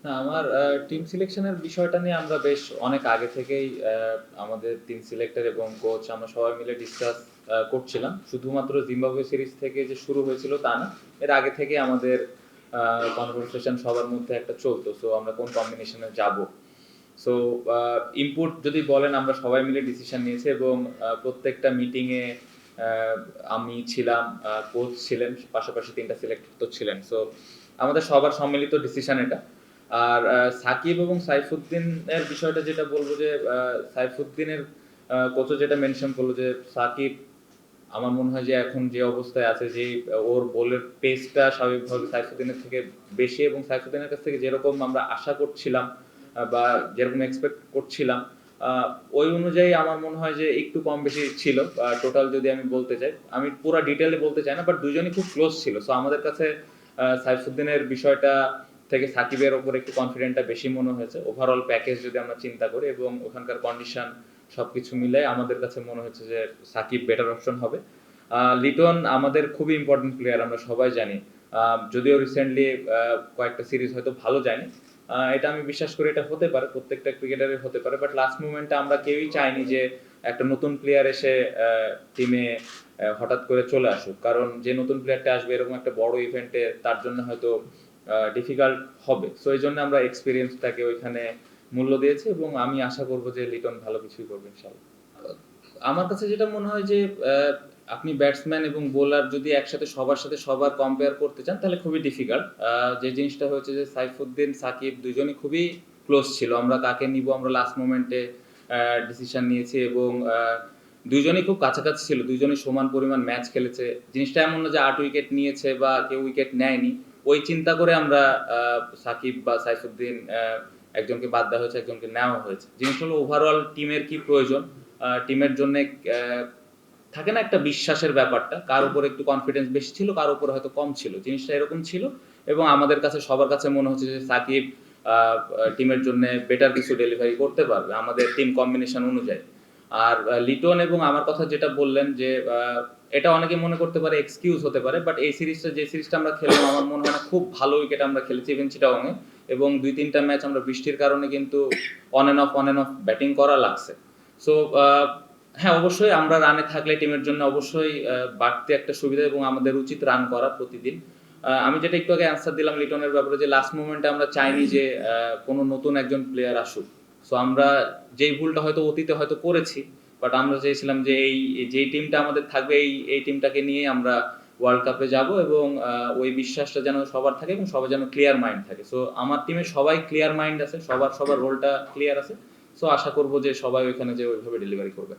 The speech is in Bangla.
না, আমার টিম সিলেকশনের বিষয়টা নিয়ে আমরা বেশ অনেক আগে থেকেই আমাদের টিম সিলেক্টর এবং কোচ আমরা সবাই মিলে ডিসকাস করছিলাম। শুধুমাত্র জিম্বাবুয়ে সিরিজ থেকে যে শুরু হয়েছিল তা না। এর আগে থেকে আমাদের কনভারসেশন সবার মধ্যে একটা চলতো। সো আমরা কোন কম্বিনেশনে যাব। সো ইনপুট যদি বলেন আমরা সবাই মিলে ডিসিশন নিয়েছি এবং প্রত্যেকটা মিটিংয়ে আমি ছিলাম, কোচ ছিলেন, পাশাপাশি ৩ টা সিলেক্টর তো ছিলেন। সো আমাদের সবার সম্মিলিত ডিসিশন এটা। আর সাকিব এবং সাইফুদ্দিনের বিষয়টা যেটা বলবো যে সাইফুদ্দিনের কোচও যেটা মেনশন করলো যে সাকিব আমার মনে হয় যে এখন যে অবস্থায় আছে যে ওর বোলের পেসটা স্বাভাবিকভাবে সাইফুদ্দিনের থেকে বেশি এবং সাইফুদ্দিনের কাছ থেকে যেরকম আমরা আশা করছিলাম বা যেরকম এক্সপেক্ট করছিলাম ওই অনুযায়ী আমার মনে হয় যে একটু কম বেশি ছিল। টোটাল যদি আমি বলতে চাই, আমি পুরো ডিটেলে বলতে চাই না, বাট দুজনই খুব ক্লোজ ছিল। সো আমাদের কাছে সাইফুদ্দিনের বিষয়টা থেকে সাকিবের ওপর একটু কনফিডেন্টটা বেশি মনে হয়েছে ওভারঅল প্যাকেজ যদি আমরা চিন্তা করি এবং ওখানকার কন্ডিশন সবকিছু মিলে আমাদের কাছে মনে হচ্ছে যে সাকিব বেটার অপশন হবে। লিটন আমাদের খুবই ইম্পর্টেন্ট প্লেয়ার, আমরা সবাই জানি। যদিও রিসেন্টলি কয়েকটা সিরিজ হয়তো ভালো যায়নি, এটা আমি বিশ্বাস করি এটা হতে পারে, প্রত্যেকটা ক্রিকেটারের হতে পারে, বাট লাস্ট মোমেন্টে আমরা কেউই চাইনি যে একটা নতুন প্লেয়ার এসে টিমে হঠাৎ করে চলে আসুক, কারণ যে নতুন প্লেয়ারটা আসবে এরকম একটা বড় ইভেন্টে তার জন্য হয়তো ডিফিকাল্ট হবে। সো এই জন্য আমরা এক্সপিরিয়েন্সটাকে ওইখানে মূল্য দিয়েছি এবং আমি আশা করব যে লিটন ভালো কিছুই করবে ইনশাল্লাহ। আমার কাছে যেটা মনে হয় যে আপনি ব্যাটসম্যান এবং বোলার যদি একসাথে সবার সাথে সবার কম্পেয়ার করতে চান তাহলে খুবই ডিফিকাল্ট। যে জিনিসটা হয়েছে যে সাইফুদ্দিন সাকিব দুজনই খুবই ক্লোজ ছিল, আমরা কাকে নিব আমরা লাস্ট মোমেন্টে ডিসিশন নিয়েছি এবং দুইজনই খুব কাছাকাছি ছিল, দুইজনই সমান পরিমাণ ম্যাচ খেলেছে। জিনিসটা এমন না যে ৮ উইকেট নিয়েছে বা কেউ উইকেট নেয়নি, ওই চিন্তা করে আমরা সাকিব বা সাইফুদ্দিন একজনকে বাদ দেওয়া হয়েছে, একজনকে নেওয়া হয়েছে। জিনিসটা হলো ওভারঅল টিমের কি প্রয়োজন, টিমের জন্য থাকে না একটা বিশ্বাসের ব্যাপারটা, কার উপর একটু কনফিডেন্স বেশি ছিল কার উপর হয়তো কম ছিল, জিনিসটা এরকম ছিল। এবং আমাদের কাছে সবার কাছে মনে হচ্ছে যে সাকিব টিমের জন্য বেটার কিছু ডেলিভারি করতে পারবে আমাদের টিম কম্বিনেশন অনুযায়ী। আর লিটন এবং আমার কথা যেটা বললেন যে এটা অনেকে মনে করতে পারে এক্সকিউজ হতে পারে, বাট এই সিরিজটা যে সিরিজটা আমরা খেললাম আমার মনে হয় না খুব ভালো উইকেট আমরা খেলেছি ইভেন চিটাগংয়ে, এবং ২-৩টা ম্যাচ আমরা বৃষ্টির কারণে কিন্তু অন অ্যান্ড অফ ব্যাটিং করা লাগছে। সো হ্যাঁ, অবশ্যই আমরা রানে থাকলে টিমের জন্য অবশ্যই বাড়তি একটা সুবিধা এবং আমাদের উচিত রান করা প্রতিদিন। আমি যেটা একটু আগে অ্যান্সার দিলাম লিটনের ব্যাপারে যে লাস্ট মোমেন্টে আমরা চাইনি যে কোনো নতুন একজন প্লেয়ার আসুক। সো আমরা যেই ভুলটা হয়তো অতীতে হয়তো করেছি, বাট আমরা চেয়েছিলাম যে যেই টিমটা আমাদের থাকবে এই টিমটাকে নিয়ে আমরা ওয়ার্ল্ড কাপে যাব এবং ওই বিশ্বাসটা যেন সবার থাকে এবং সবার যেন ক্লিয়ার মাইন্ড থাকে। সো আমার টিমে সবাই ক্লিয়ার মাইন্ড আছে, সবার সবার রোলটা ক্লিয়ার আছে। সো আশা করব যে সবাই ওইখানে যে ওইভাবে ডেলিভারি করবে।